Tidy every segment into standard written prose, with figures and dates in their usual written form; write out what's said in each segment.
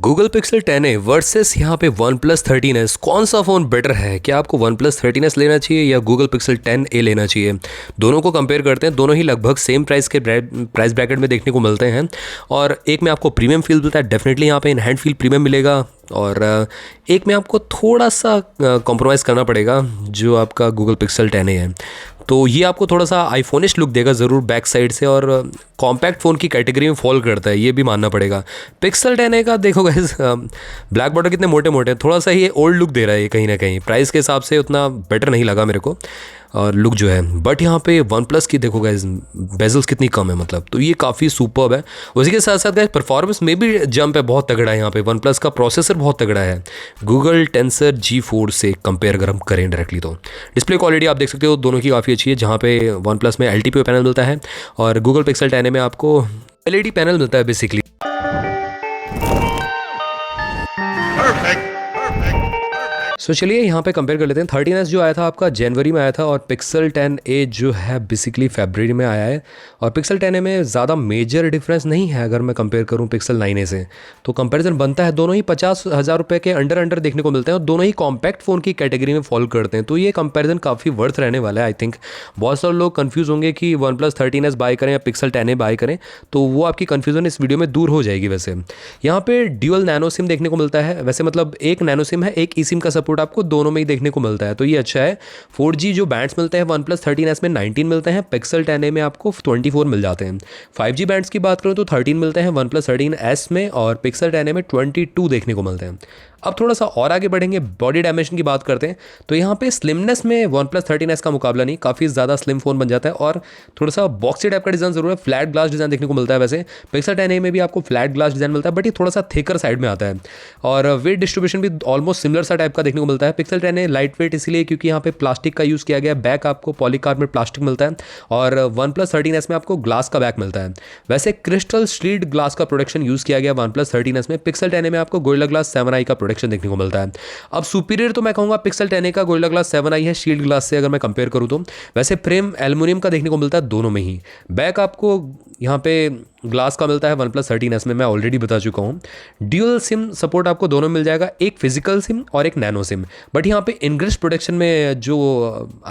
Google pixel 10a versus यहाँ पे one plus 13s, कौन सा फ़ोन बेटर है? क्या आपको वन प्लस 13s लेना चाहिए या गूगल पिक्सल 10a लेना चाहिए? दोनों को कंपेयर करते हैं। दोनों ही लगभग सेम प्राइस के प्राइस ब्रैकेट में देखने को मिलते हैं और एक में आपको प्रीमियम फील मिलता है, डेफिनेटली यहाँ पे इन हैंड फील प्रीमियम मिलेगा, और एक में आपको थोड़ा सा कॉम्प्रोमाइज़ करना पड़ेगा जो आपका गूगल पिक्सल 10a है। तो ये आपको थोड़ा सा आईफोनिश लुक देगा ज़रूर बैक साइड से, और कॉम्पैक्ट फ़ोन की कैटेगरी में फॉल करता है, ये भी मानना पड़ेगा। पिक्सल 10a का देखो गाइस, ब्लैक बॉर्डर कितने मोटे मोटे, थोड़ा सा ये ओल्ड लुक दे रहा है ये कहीं ना कहीं। प्राइस के हिसाब से उतना बेटर नहीं लगा मेरे को और लुक जो है, बट यहाँ पे वन प्लस की देखो गाइस बेजल्स कितनी कम है, मतलब तो ये काफ़ी सुपर्ब है। उसी के साथ साथ गाइस परफॉर्मेंस में भी जंप है, बहुत तगड़ा है यहाँ पे। वन प्लस का प्रोसेसर बहुत तगड़ा है गूगल टेंसर G4 से कंपेयर अगर हम करें डायरेक्टली तो। डिस्प्ले क्वालिटी आप देख सकते हो दोनों की काफ़ी अच्छी है, जहाँ पे वन प्लस में LTPO पैनल मिलता है और गूगल पिक्सल 10a में आपको LED पैनल मिलता है बेसिकली। सो चलिए यहाँ पे कंपेयर कर लेते हैं। 13s जो आया था आपका जनवरी में आया था और पिक्सल 10a जो है बेसिकली फरवरी में आया है, और पिक्सल 10a में ज़्यादा मेजर डिफरेंस नहीं है अगर मैं कंपेयर करूँ पिक्सल 9a से। तो कंपैरिजन बनता है, दोनों ही 50,000 रुपये के अंडर देखने को मिलते हैं और दोनों ही कॉम्पैक्ट फ़ोन की कैटेगरी में फॉलो करते हैं। तो ये कंपेरिजन काफ़ी वर्थ रहने वाला है। आई थिंक बहुत सारे लोग कन्फ्यूज़ होंगे कि वन प्लस 13s बाय करें या पिक्सल 10a बाय करें, तो वो आपकी कन्फ्यूज़न इस वीडियो में दूर हो जाएगी। वैसे यहाँ पे ड्यूअल नैनो सिम देखने को मिलता है, वैसे मतलब एक नैनो सिम है, एक ई सिम का सपोर्ट आपको दोनों में ही देखने को मिलता है, तो ये अच्छा है। 4G जो बैंड्स मिलते हैं वन प्लस 13s में 19 मिलते हैं, पिक्सल 10a में आपको 24 मिल जाते हैं। 5G बैंड्स की बात करूँ तो 13 मिलते हैं वन प्लस 13s में, और पिक्सल 10a में 22 देखने को मिलते हैं। अब थोड़ा सा और आगे बढ़ेंगे, बॉडी डायमेंशन की बात करते हैं, तो यहाँ पे स्लिमनेस में वन प्लस 13s का मुकाबला नहीं, काफ़ी ज़्यादा स्लिम फोन बन जाता है, और थोड़ा सा बॉक्सी टाइप का डिज़ाइन जरूर है। फ्लैट ग्लास डिज़ाइन देखने को मिलता है, वैसे पिक्सल 10a में भी आपको फ्लैट ग्लास डिज़ाइन मिलता है, बट ये थोड़ा सा थिकर साइड में आता है, और वेट डिस्ट्रीब्यूशन भी ऑलमोस्ट सिमिलर सा टाइप का देखने को मिलता है। पिक्सल 10a लाइट वेट इसलिए क्योंकि यहाँ पे प्लास्टिक का यूज़ किया गया है, बैक आपको पॉलीकार्बोनेट प्लास्टिक मिलता है, और वन प्लस 13s में आपको ग्लास का बैक मिलता है। वैसे क्रिस्टल स्टील्ड ग्लास का प्रोडक्शन यूज़ किया गया वन प्लस 13s में, पिक्सल 10a में आपको गोरिल्ला ग्लास 7i का प्रोडक्शन देखने को मिलता है। अब सुपीरियर तो मैं कहूँगा पिक्सल 10a का गोरिल्ला ग्लास 7i है शील्ड ग्लास से अगर मैं कंपेयर करूँ तो। वैसे फ्रेम एल्युमिनियम का देखने को मिलता है दोनों में ही, बैक आपको यहाँ पे ग्लास का मिलता है वन प्लस 13s में, मैं ऑलरेडी बता चुका हूँ। ड्यूअल सिम सपोर्ट आपको दोनों मिल जाएगा, एक फिजिकल सिम और एक नैनो सिम, बट यहाँ पे इनग्रेस प्रोटेक्शन में जो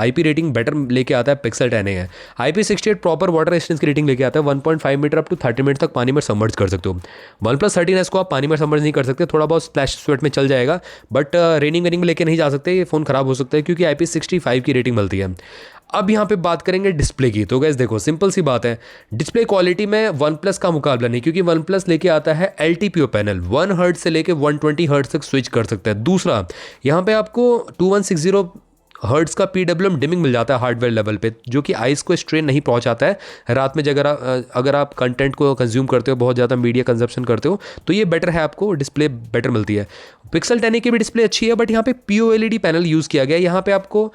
IP रेटिंग बेटर लेके आता है पिक्सल 10a है। IP68 प्रॉपर वाटर रेजिस्टेंस की रेटिंग लेके आता है, 1.5 मीटर अप टू 30 मिनट तक पानी में सबमर्ज कर सकते हो। वन प्लस 13s को आप पानी में सबमर्ज नहीं कर सकते, थोड़ा बहुत स्प्लैश स्वेट में चल जाएगा, बट रेनिंग वेनिंग में लेके नहीं जा सकते, ये फ़ोन ख़राब हो सकता है क्योंकि IP65 की रेटिंग मिलती है। अब यहाँ पे बात करेंगे डिस्प्ले की, तो गैस देखो सिंपल सी बात है, डिस्प्ले क्वालिटी में वन प्लस का मुकाबला नहीं, क्योंकि वन प्लस लेके आता है LTPO पैनल, 1 हर्ट्ज से लेके 120 हर्ट्ज तक स्विच कर सकता है। दूसरा यहाँ पे आपको 2160 हर्ट्ज का PWM डिमिंग मिल जाता है हार्डवेयर लेवल पे, जो कि आइस को स्ट्रेन नहीं पहुंचाता है रात में। अगर आप कंटेंट को कंज्यूम करते हो, बहुत ज़्यादा मीडिया कंजप्शन करते हो, तो ये बेटर है, आपको डिस्प्ले बेटर मिलती है। पिक्सल 10a की भी डिस्प्ले अच्छी है, बट यहाँ पे POLED पैनल यूज़ किया गया है। यहाँ पे आपको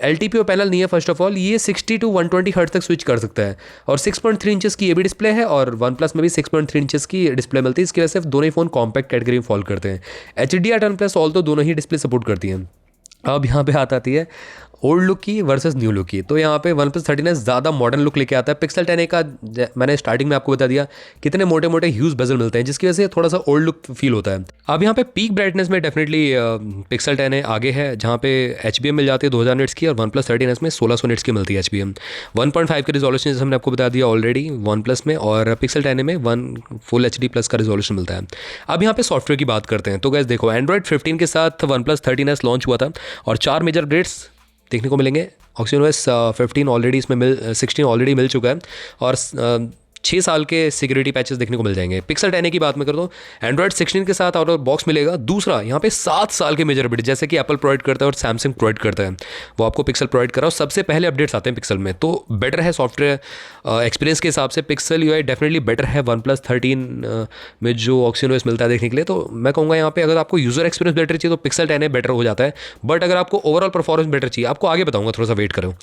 LTPO पैनल नहीं है फर्स्ट ऑफ ऑल, ये 60 टू 120 हर्ट्ज तक स्विच कर सकता है, और 6.3 इंचेस की ये भी डिस्प्ले है, और वन प्लस में भी 6.3 इंचेस की डिस्प्ले मिलती है। इसकी वजह से दोनों ही फ़ोन कॉम्पैक्ट कैटेगरी में फॉल करते हैं। HDR10+ ऑल तो दोनों ही डिस्प्ले सपोर्ट करती हैं। अब यहाँ पे आती है ओल्ड लुक की वर्सेस न्यू लुक की, तो यहाँ पे वन प्लस 13s ज़्यादा मॉडर्न लुक लेके आता है। पिक्सल 10a का मैंने स्टार्टिंग में आपको बता दिया कितने मोटे मोटे ह्यूज बेजल मिलते हैं, जिसकी वजह से थोड़ा सा ओल्ड लुक फील होता है। अब यहाँ पे पीक ब्राइटनेस में डेफिनेटली पिक्सल 10a आगे है, जहाँ पे HBM मिल जाती है 2000 निट्स की, और वन प्लस 13s में 1600 निट्स की मिलती है HBM। 1.5 का रिजोल्यूशन हमने आपको बता दिया ऑलरेडी वन प्लस में, और पिक्सल 10a में 1 फुल HD+ का रिजोल्यूशन मिलता है। अब यहाँ पे सॉफ्टवेयर की बात करते हैं, तो गैस देखो एंड्रॉइड 15 के साथ वन प्लस 13s लॉन्च हुआ था, और 4 मेजर अपडेट्स देखने को मिलेंगे। ऑक्सीजनोस 15 ऑलरेडी इसमें 16 ऑलरेडी मिल चुका है, और 6 साल के सिक्योरिटी पैचेस देखने को मिल जाएंगे। पिक्सल 10a की बात मैं कर दूँ, एंड्रॉइड 16 के साथ आउट ऑफ बॉक्स मिलेगा। दूसरा यहाँ पे 7 साल के मेजर अपडेट, जैसे कि एप्पल प्रोवाइड करता है और सैमसंग प्रोवाइड करता है, वो आपको पिक्सल प्रोवाइड करा, और सबसे पहले अपडेट्स आते हैं पिक्सल में, तो बेटर है सॉफ्टवेयर एक्सपीरियंस के हिसाब से। पिक्सल UI डेफिनेटली बेटर है वन प्लस 13 में जो ऑक्सीजनोस मिलता है देखने के लिए। तो मैं कहूँगा यहाँ पे अगर आपको यूजर एक्सपीरियंस बेटर चाहिए तो पिक्सल 10a बेटर हो जाता है, बट अगर आपको ओवरऑल परफॉर्मेंस बेटर चाहिए, आपको आगे बताऊँगा, थोड़ा सा वेट करो।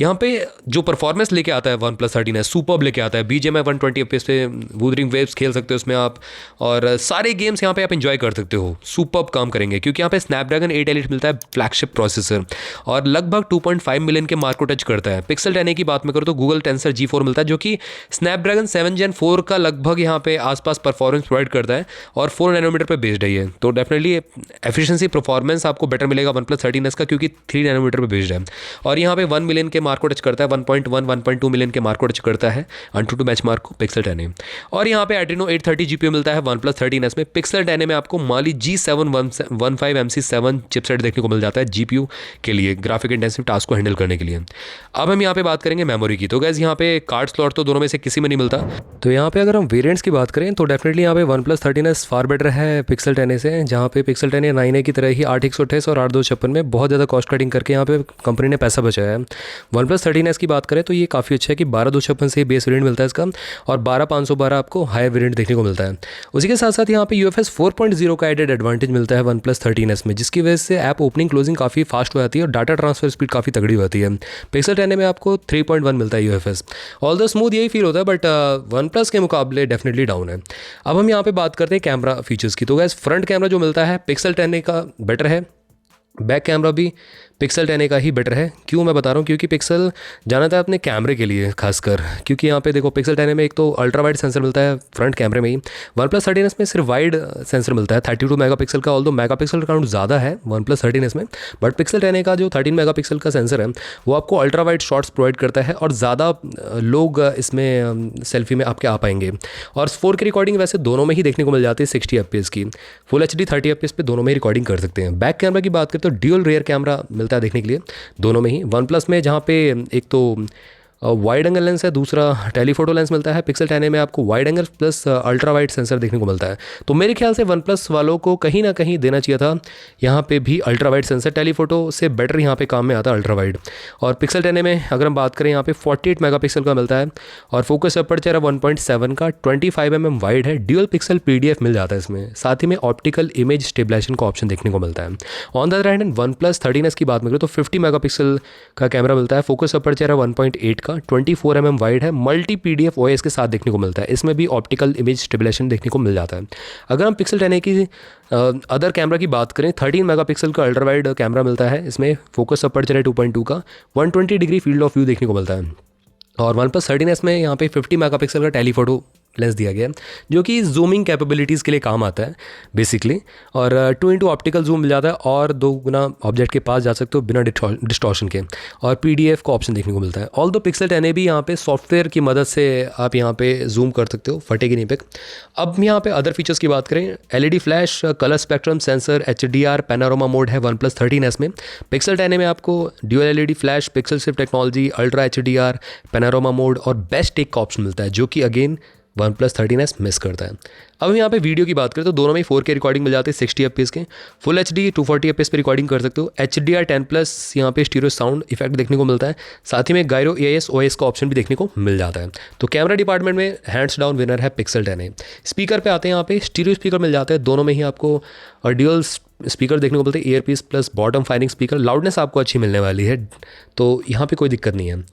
यहाँ पे जो परफॉर्मेंस लेके आता है वन प्लस 13 सुपर्ब लेके आता है। BGMI 120 FPS पे वूदरिंग वेव्स खेल सकते हो उसमें आप, और सारे गेम्स यहाँ पे आप एंजॉय कर सकते हो। सुपर्ब काम करेंगे क्योंकि यहाँ पे स्नैपड्रैगन 8 एलिट मिलता है फ्लैगशिप प्रोसेसर, और लगभग 2.5 मिलियन के मार्क को टच करता है। पिक्सल 10a की बात में करो तो गूगल टेंसर G4 मिलता है जो कि स्नैपड्रैगन 7 Gen 4 का लगभग यहाँ पे आसपास परफॉर्मेंस प्रोवाइड करता है, और 4 नैनोमीटर पे बेस्ड है ये, तो डेफिनेटली एफिशिएंसी परफॉर्मेंस आपको बेटर मिलेगा OnePlus 13s का, क्योंकि 3 नैनोमीटर पे बेस्ड है। और यहाँ पे 1 मिलियन के मार्क को टच करता है, 1.2 मिलियन के मार्क को टच करता है AnTuTu बेंच मार्क को पिक्सल 10a। और यहाँ पे Adreno 830 GPU मिलता है OnePlus 13s में। पिक्सल 10a में आपको Mali G715MC7 चिपसेट देखने को मिल जाता है GPU के लिए, ग्राफिक इंटेंसिव टास्क को हैंडल करने के लिए। अब हम यहाँ पे बात करेंगे मेमोरी की। तो गैस यहाँ पे कार्ड स्लॉट तो दोनों में से किसी में नहीं मिलता। तो यहाँ पे अगर हम वेरिएंट्स की बात करें तो डेफिनेटली यहाँ पे OnePlus 13s फार बेटर है पिक्सल 10a से, जहाँ पे पिक्सल 10a 9a की तरह ही 8 और 8 में बहुत ज़्यादा कॉस्ट कटिंग करके यहाँ पे कंपनी ने पैसा बचाया है। OnePlus 13s की बात करें तो ये काफ़ी अच्छा है कि 12 से बेस वेरिएंट मिलता है इसका, और 12 आपको हाई वेरिएंट देखने को मिलता है। उसी के साथ साथ यहाँ पे UFS 4.0 का एडेड एडवांटेज मिलता है OnePlus 13s में, जिसकी वजह से ऐप ओपनिंग क्लोजिंग काफ़ी फास्ट हो जाती है और डाटा ट्रांसफर स्पीड काफ़ी तगड़ी होती है। पिक्सल 10a में आपको 3.1 मिलता है UFS, ऑल द स्मूथ यही फील होता है, बट OnePlus के मुकाबले डेफिनेटली डाउन है। अब हम यहाँ पे बात करते हैं कैमरा फीचर्स की। तो गैस फ्रंट कैमरा जो मिलता है पिक्सल 10a का बेटर है, बैक कैमरा भी पिक्सल 10a का ही बेटर है। क्यों मैं बता रहा हूँ, क्योंकि पिक्सल जाना था अपने कैमरे के लिए खासकर, क्योंकि यहाँ पे देखो पिक्सल 10a में एक तो अल्ट्रा वाइड सेंसर मिलता है फ्रंट कैमरे में ही। OnePlus 13s में सिर्फ वाइड सेंसर मिलता है 32 मेगापिक्सल का, ऑल्दो मेगापिक्सल काउंट ज़्यादा है OnePlus 13s में, बट पिक्सल 10a का जो 13 मेगापिक्सल का सेंसर है वो आपको अल्ट्रा वाइड शॉट्स प्रोवाइड करता है, और ज़्यादा लोग इसमें सेल्फी में आपके आ पाएंगे। और 4K रिकॉर्डिंग वैसे दोनों में ही देखने को मिल जाती है 60 FPS की, फुल HD 30 FPS पे दोनों में ही रिकॉर्डिंग कर सकते हैं। बैक कैमरा की बात करें तो ड्यूल रियर कैमरा मिलता है देखने के लिए दोनों में ही। OnePlus में जहाँ पे एक तो वाइड एंगल लेंस है, दूसरा टेलीफोटो लेंस मिलता है, पिक्सल 10a में आपको wide angle plus ultra wide sensor देखने को मिलता है। तो मेरे ख्याल से OnePlus वालों को कहीं ना कहीं देना चाहिए था यहाँ पे भी अल्ट्रा वाइड सेंसर, टेलीफोटो से बेटर यहाँ पे काम में आता है अल्ट्रा वाइड। और पिक्सल 10a में अगर हम बात करें यहाँ पे 48 मेगापिक्सल का मिलता है, और फोकस अपर्चर है 1.7 का, 25mm वाइड है, ड्यूअल पिक्सल PDF मिल जाता है इसमें, साथ ही में ऑप्टिकल इमेज स्टेबलाइजेशन का ऑप्शन देखने को मिलता है। On the other hand OnePlus 13s की बात करें तो 50 मेगापिक्सल का कैमरा मिलता है, फोकस अपर्चर है 1.8 का, 24mm वाइड है, मल्टी PDF OIS के साथ देखने को मिलता है, इसमें भी ऑप्टिकल इमेज स्टेबलाइजेशन देखने को मिल जाता है। अगर हम पिक्सल 10a की अदर कैमरा की बात करें 13 मेगापिक्सल का अल्ट्रा वाइड कैमरा मिलता है, इसमें फोकस अपर्चर है 2.2 का, 120 डिग्री फील्ड ऑफ व्यू देखने को मिलता है। और OnePlus 13s में यहाँ पे 50 मेगापिक्सल का टेलीफोटो लेंस दिया गया है, जो कि जूमिंग कैपेबिलिटीज़ के लिए काम आता है बेसिकली, और 2x ऑप्टिकल जूम मिल जाता है, और 2 गुना ऑब्जेक्ट के पास जा सकते हो बिना डिस्टॉर्शन के, और PDF का ऑप्शन देखने को मिलता है। ऑल दो पिक्सल 10a भी यहाँ पे सॉफ्टवेयर की मदद से आप यहाँ पे जूम कर सकते हो, फटेगी नहीं पिक। अब यहाँ पे अदर फीचर्स की बात करें, LED flash, colour spectrum sensor, HDR, panorama mode है OnePlus 13s में। पिक्सल 10a में आपको dual LED flash, pixel shift technology, ultra HDR, panorama mode और बेस्ट टेक का ऑप्शन मिलता है, जो कि अगेन OnePlus 13s मिस करता है। अब यहाँ पे वीडियो की बात करें तो दोनों में ही 4K रिकॉर्डिंग मिल जाती है 60 FPS के, फुल HD 240 FPS पे रिकॉर्डिंग कर सकते हो, HDR 10+ यहाँ पे स्टीरियो साउंड इफेक्ट देखने को मिलता है, साथ ही में गायरो AIS OIS का ऑप्शन भी देखने को मिल जाता है। तो कैमरा डिपार्टमेंट में हैंड्स डाउन विनर है पिक्सल 10a। स्पीकर पे आते हैं, यहाँ पे स्टीरियो स्पीकर मिल जाते हैं, दोनों में ही आपको ड्यूअल स्पीकर देखने को मिलते हैं, earpiece plus bottom firing speaker, loudness आपको अच्छी मिलने वाली है, तो यहाँ पर कोई दिक्कत नहीं है।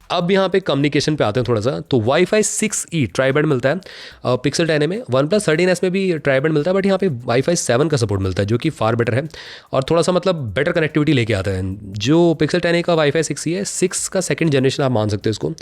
अब यहाँ पे कम्युनिकेशन पे आते हैं थोड़ा सा, तो Wi-Fi 6E ट्राईबैंड मिलता है पिक्सल 10a में। OnePlus 13s में भी ट्राईबैंड मिलता है, बट यहाँ पे Wi-Fi 7 का सपोर्ट मिलता है, जो कि फार बेटर है और थोड़ा सा मतलब बेटर कनेक्टिविटी लेके आता है। जो पिक्सल 10a का Wi-Fi 6E है, 6 का सेकंड जनरेशन आप मान सकते हो इसको,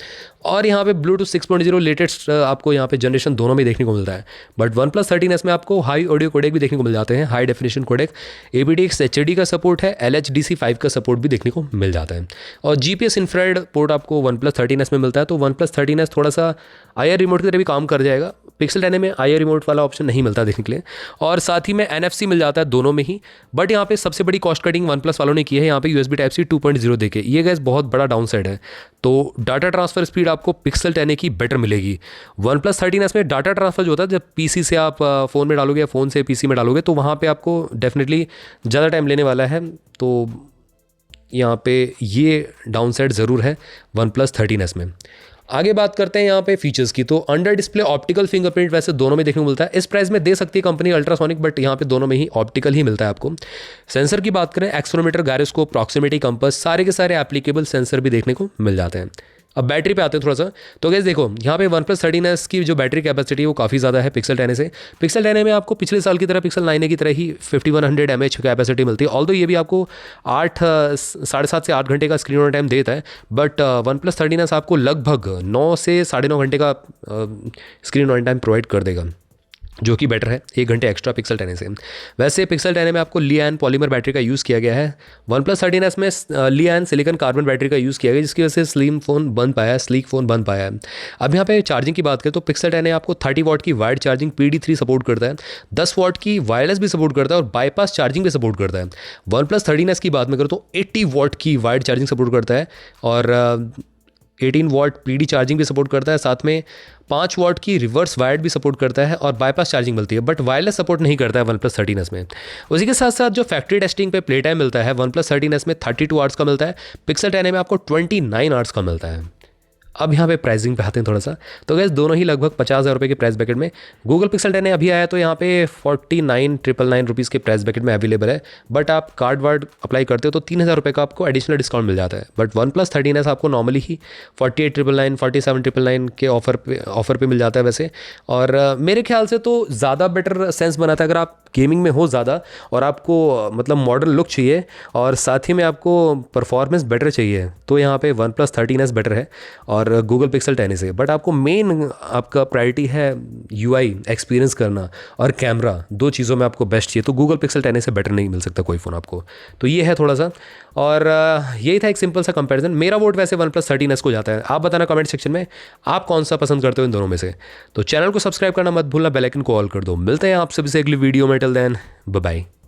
और यहाँ पे Bluetooth 6.0 लेटेस्ट आपको यहाँ पे जनरेशन दोनों में देखने को मिलता है। बट OnePlus 13s में आपको हाई ऑडियो कोडेक भी देखने को मिल जाते हैं, high definition codec, aptX HD का सपोर्ट है, LHDC 5 का सपोर्ट भी देखने को मिल जाता है, और GPS इंफ्रारेड पोर्ट आपको OnePlus 13s में मिलता है। तो OnePlus 13s थोड़ा सा IR रिमोट की तरह भी काम कर जाएगा, पिक्सल 10a में IR रिमोट वाला ऑप्शन नहीं मिलता देखने के लिए, और साथ ही में NFC मिल जाता है दोनों में ही। बट यहाँ पे सबसे बड़ी कॉस्ट कटिंग OnePlus वालों ने की है, यहाँ पे USB Type-C 2.0 देके, ये गैस बहुत बड़ा डाउन साइड है। तो डाटा ट्रांसफ़र स्पीड आपको पिक्सल 10a की बेटर मिलेगी। OnePlus 13s में डाटा ट्रांसफ़र जो होता है, जब PC से आप फ़ोन में डालोगे या फ़ोन से PC में डालोगे, तो वहाँ पर आपको डेफिनेटली ज़्यादा टाइम लेने वाला है, तो यहाँ पे ये डाउन साइड ज़रूर है OnePlus 13s में। आगे बात करते हैं यहाँ पे फीचर्स की, तो अंडर डिस्प्ले ऑप्टिकल फिंगरप्रिंट वैसे दोनों में देखने को मिलता है। इस प्राइस में दे सकती है कंपनी अल्ट्रासोनिक, बट यहाँ पे दोनों में ही ऑप्टिकल ही मिलता है आपको। सेंसर की बात करें, एक्सेलेरोमीटर, गायरोस्कोप, प्रॉक्सिमिटी कंपास, सारे के सारे एप्लीकेबल सेंसर भी देखने को मिल जाते हैं। अब बैटरी पे आते हैं थोड़ा सा। तो गैस देखो यहाँ पे वन प्लस 13s की जो बैटरी कैपेसिटी है वो काफ़ी ज़्यादा है पिक्सल 10a से। पिक्सल 10a में आपको पिछले साल की तरह पिक्सल 9a की तरह ही 5100 mAh कैपेसिटी मिलती है। ऑल्दो ये भी आपको 7.5 से 8 घंटे का स्क्रीन ऑन टाइम देता है, बट वन प्लस 13s आपको लगभग 9 से 9.5 घंटे का स्क्रीन ऑन टाइम प्रोवाइड कर देगा, जो कि बेटर है 1 घंटे एक्स्ट्रा पिक्सल 10a से। वैसे पिक्सल 10a में आपको लिआन पॉलीमर बैटरी का यूज़ किया गया है। वन प्लस 13s में लिआन सिलिकॉन कार्बन बैटरी का यूज़ किया गया, जिसकी वजह से स्लिम फ़ोन बन पाया है, स्लीक फ़ोन बन पाया है। अब यहाँ पे चार्जिंग की बात करें तो पिक्सल 10a आपको 30 वाट की वायर्ड चार्जिंग PD3 सपोर्ट करता है, 10 वाट की वायरलेस भी सपोर्ट करता है और बाईपास चार्जिंग भी सपोर्ट करता है। वन प्लस 13s की बात में करूँ तो 80 वाट की वायर्ड चार्जिंग सपोर्ट करता है और 18 वाट PD चार्जिंग भी सपोर्ट करता है, साथ में 5 वाट की रिवर्स वायर्ड भी सपोर्ट करता है और बाईपास चार्जिंग मिलती है, बट वायरलेस सपोर्ट नहीं करता है वन प्लस 13s में। उसी के साथ साथ जो फैक्ट्री टेस्टिंग पे प्ले टाइम मिलता है वन प्लस 13s में 32 आवर्स का मिलता है, पिक्सल 10a में आपको 29 आवर्स का मिलता है। अब यहाँ पे प्राइसिंग पे आते हैं थोड़ा सा। तो गैस दोनों ही लगभग 50,000 रुपये के प्राइस बैकेट में। गूगल पिक्सल 10 अभी आया तो यहाँ पे 49,999 रुपीज़ के प्राइस बैकेट में अवेलेबल है, बट आप कार्ड वार्ड अप्लाई करते हो तो 3,000 रुपये का आपको एडिशनल डिस्काउंट मिल जाता है। बट वन प्लस 13s आपको नॉर्मली ही 48,999 47,999 के ऑफर पे मिल जाता है वैसे। और मेरे ख्याल से तो ज़्यादा बेटर सेंस बनाता है अगर आप गेमिंग में हो ज़्यादा और आपको मतलब मॉडर्न लुक चाहिए और साथ ही में आपको परफॉर्मेंस बेटर चाहिए, तो यहाँ पे वन प्लस 13s बेटर है और गूगल पिक्सल 10 से। बट आपको मेन आपका प्रायोरिटी है यूआई एक्सपीरियंस करना और कैमरा, 2 चीज़ों में आपको बेस्ट चाहिए, तो गूगल पिक्सल 10 से बेटर नहीं मिल सकता कोई फ़ोन आपको। तो ये है थोड़ा सा, और यही था एक सिंपल सा कंपैरिजन। मेरा वोट वैसे वन प्लस 13s को जाता है। आप बताना कमेंट सेक्शन में आप कौन सा पसंद करते हो इन दोनों में से। तो चैनल को सब्सक्राइब करना मत भूलना, बेल आइकन को ऑल कर दो। मिलते हैं आप सभी से अगली वीडियो में। Till then bye bye.